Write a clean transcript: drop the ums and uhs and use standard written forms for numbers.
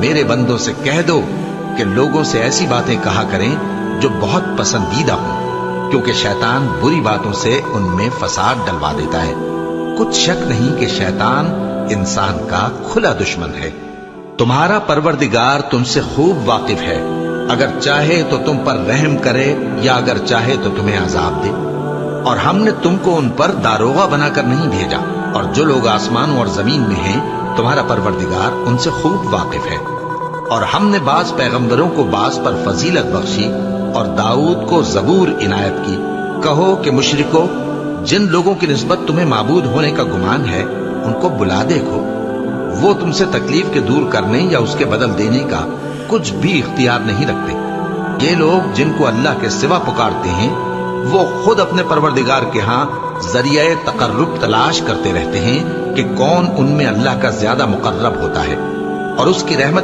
میرے بندوں سے کہہ دو کہ لوگوں سے ایسی باتیں کہا کریں جو بہت پسندیدہ ہوں، کیونکہ شیطان بری باتوں سے ان میں فساد ڈلوا دیتا ہے۔ کچھ شک نہیں کہ شیطان انسان کا کھلا دشمن ہے۔ تمہارا پروردگار تم سے خوب واقف ہے، اگر چاہے تو تم پر رحم کرے یا اگر چاہے تو تمہیں عذاب دے۔ اور ہم نے تم کو ان پر داروغہ بنا کر نہیں بھیجا، اور جو لوگ آسمانوں اور زمین میں ہیں تمہارا پروردگار ان سے خوب واقف ہے۔ اور ہم نے بعض پیغمبروں کو بعض پر فضیلت بخشی اور داؤد کو زبور عنایت کی۔ کہو کہ مشرکو، جن لوگوں کی نسبت تمہیں معبود ہونے کا گمان ہے ان کو بلا دیکھو، وہ تم سے تکلیف کے دور کرنے یا اس کے بدل دینے کا کچھ بھی اختیار نہیں رکھتے۔ یہ لوگ جن کو اللہ کے سوا پکارتے ہیں وہ خود اپنے پروردگار کے ہاں ذریعہ تقرب تلاش کرتے رہتے ہیں کہ کون ان میں اللہ کا زیادہ مقرب ہوتا ہے، اور اس کی رحمت